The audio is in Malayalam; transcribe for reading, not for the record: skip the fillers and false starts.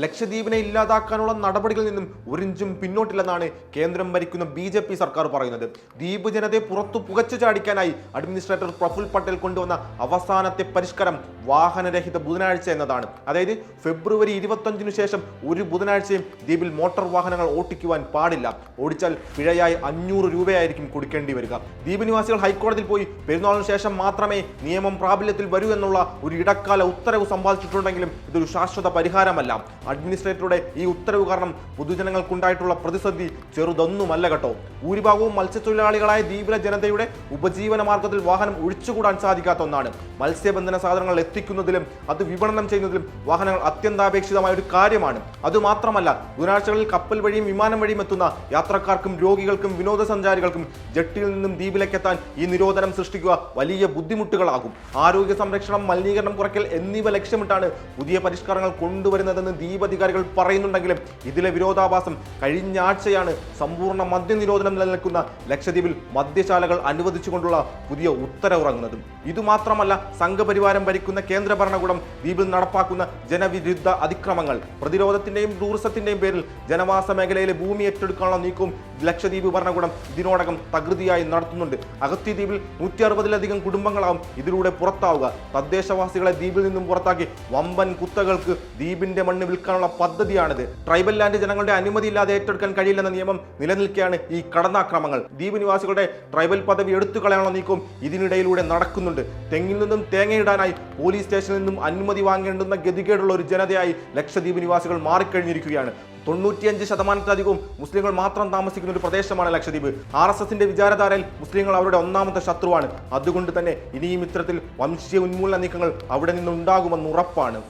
ലക്ഷദ്വീപിനെ ഇല്ലാതാക്കാനുള്ള നടപടികളിൽ നിന്നും ഒരിഞ്ചും പിന്നോട്ടില്ലെന്നാണ് കേന്ദ്രം ഭരിക്കുന്ന BJP സർക്കാർ പറയുന്നത്. ദ്വീപ് ജനതയെ പുറത്തു പുകച്ചു ചാടിക്കാനായി അഡ്മിനിസ്ട്രേറ്റർ പ്രഫുൽ പട്ടേൽ കൊണ്ടുവന്ന അവസാനത്തെ പരിഷ്കാരം വാഹനരഹിത ബുധനാഴ്ച എന്നതാണ്. അതായത് ഫെബ്രുവരി 25 ശേഷം ഒരു ബുധനാഴ്ചയും ദ്വീപിൽ മോട്ടോർ വാഹനങ്ങൾ ഓടിക്കുവാൻ പാടില്ല. ഓടിച്ചാൽ പിഴയായി 500 രൂപയായിരിക്കും കൊടുക്കേണ്ടി വരിക. ദ്വീപ് നിവാസികൾ ഹൈക്കോടതിയിൽ പോയി പെരുന്നാളിന് ശേഷം മാത്രമേ നിയമം പ്രാബല്യത്തിൽ വരൂ എന്നുള്ള ഒരു ഇടക്കാല ഉത്തരവ് സമ്പാദിച്ചിട്ടുണ്ടെങ്കിലും ഇതൊരു ശാശ്വത പരിഹാരമല്ല. അഡ്മിനിസ്ട്രേറ്ററുടെ ഈ ഉത്തരവ് കാരണം പൊതുജനങ്ങൾക്കുണ്ടായിട്ടുള്ള പ്രതിസന്ധി ചെറുതൊന്നുമല്ല കേട്ടോ. ഭൂരിഭാഗവും മത്സ്യത്തൊഴിലാളികളായ ദ്വീപിലെ ജനതയുടെ ഉപജീവന മാർഗത്തിൽ വാഹനം ഒഴിച്ചുകൂടാൻ സാധിക്കാത്ത ഒന്നാണ്. മത്സ്യബന്ധന സാധനങ്ങൾ എത്തിക്കുന്നതിലും അത് വിപണനം ചെയ്യുന്നതിലും വാഹനങ്ങൾ അത്യന്താപേക്ഷിതമായ ഒരു കാര്യമാണ്. അതുമാത്രമല്ല, ബുധനാഴ്ചകളിൽ കപ്പൽ വഴിയും വിമാനം വഴിയും എത്തുന്ന യാത്രക്കാർക്കും രോഗികൾക്കും വിനോദസഞ്ചാരികൾക്കും ജെട്ടിയിൽ നിന്നും ദ്വീപിലേക്ക് എത്താൻ ഈ നിരോധനം സൃഷ്ടിക്കുക വലിയ ബുദ്ധിമുട്ടുകളാകും. ആരോഗ്യ സംരക്ഷണം, മലിനീകരണം കുറയ്ക്കൽ എന്നിവ ലക്ഷ്യമിട്ടാണ് പുതിയ പരിഷ്കാരങ്ങൾ കൊണ്ടുവരുന്നതെന്ന് ദ്വീപ് അധികാരികൾ പറയുന്നുണ്ടെങ്കിലും ഇതിലെ വിരോധാഭാസം കഴിഞ്ഞ ആഴ്ചയാണ് സമ്പൂർണ്ണ മദ്യനിരോധനം നിലനിൽക്കുന്ന ലക്ഷദ്വീപിൽ മദ്യശാലകൾ അനുവദിച്ചുകൊണ്ടുള്ള പുതിയ ഉത്തരവിറങ്ങുന്നതും. ഇതുമാത്രമല്ല, സംഘപരിവാരം ഭരിക്കുന്ന കേന്ദ്ര ഭരണകൂടം ദ്വീപിൽ നടപ്പാക്കുന്ന ജനവിരുദ്ധ അതിക്രമങ്ങൾ, പ്രതിരോധത്തിന്റെയും ടൂറിസത്തിന്റെയും പേരിൽ ജനവാസ മേഖലയിലെ ഭൂമി ഏറ്റെടുക്കാനുള്ള നീക്കവും ലക്ഷദ്വീപ് ഭരണകൂടം ഇതിനോടകം തകൃതിയായി നടത്തുന്നുണ്ട്. അഗത്തി ദ്വീപിൽ 160-ലധികം കുടുംബങ്ങളാവും ഇതിലൂടെ പുറത്താവുക. തദ്ദേശവാസികളെ ദ്വീപിൽ നിന്നും പുറത്താക്കി വമ്പൻ കുത്തകൾക്ക് ദ്വീപിന്റെ മണ്ണ് വിൽക്കാനുള്ള പദ്ധതിയാണിത്. ട്രൈബൽ ലാൻഡ് ജനങ്ങളുടെ അനുമതിയില്ലാതെ ഏറ്റെടുക്കാൻ കഴിയില്ലെന്ന നിയമം നിലനിൽക്കെയാണ് ഈ കടന്നാക്രമങ്ങൾ. ദ്വീപ് നിവാസികളുടെ ട്രൈബൽ പദവി എടുത്തു കളയാനുള്ള നീക്കവും ഇതിനിടയിലൂടെ നടക്കുന്നുണ്ട്. തെങ്ങിൽ നിന്നും തേങ്ങയിടാനായി പോലീസ് സ്റ്റേഷനിൽ നിന്നും അനുമതി വാങ്ങേണ്ടുന്ന ഗതികേടുള്ള ഒരു ജനതയായി ലക്ഷദ്വീപ് നിവാസികൾ മാറിക്കഴിഞ്ഞിരിക്കുകയാണ്. 95% മുസ്ലിങ്ങൾ മാത്രം താമസിക്കുന്ന ഒരു പ്രദേശമാണ് ലക്ഷദ്വീപ്. RSSന്റെ വിചാരധാരയിൽ മുസ്ലിങ്ങൾ അവരുടെ ഒന്നാമത്തെ ശത്രുവാണ്. അതുകൊണ്ട് തന്നെ ഇനിയും ഇത്തരത്തിൽ വംശീയ ഉന്മൂലന നീക്കങ്ങൾ അവിടെ നിന്നുണ്ടാകുമെന്ന് ഉറപ്പാണ്.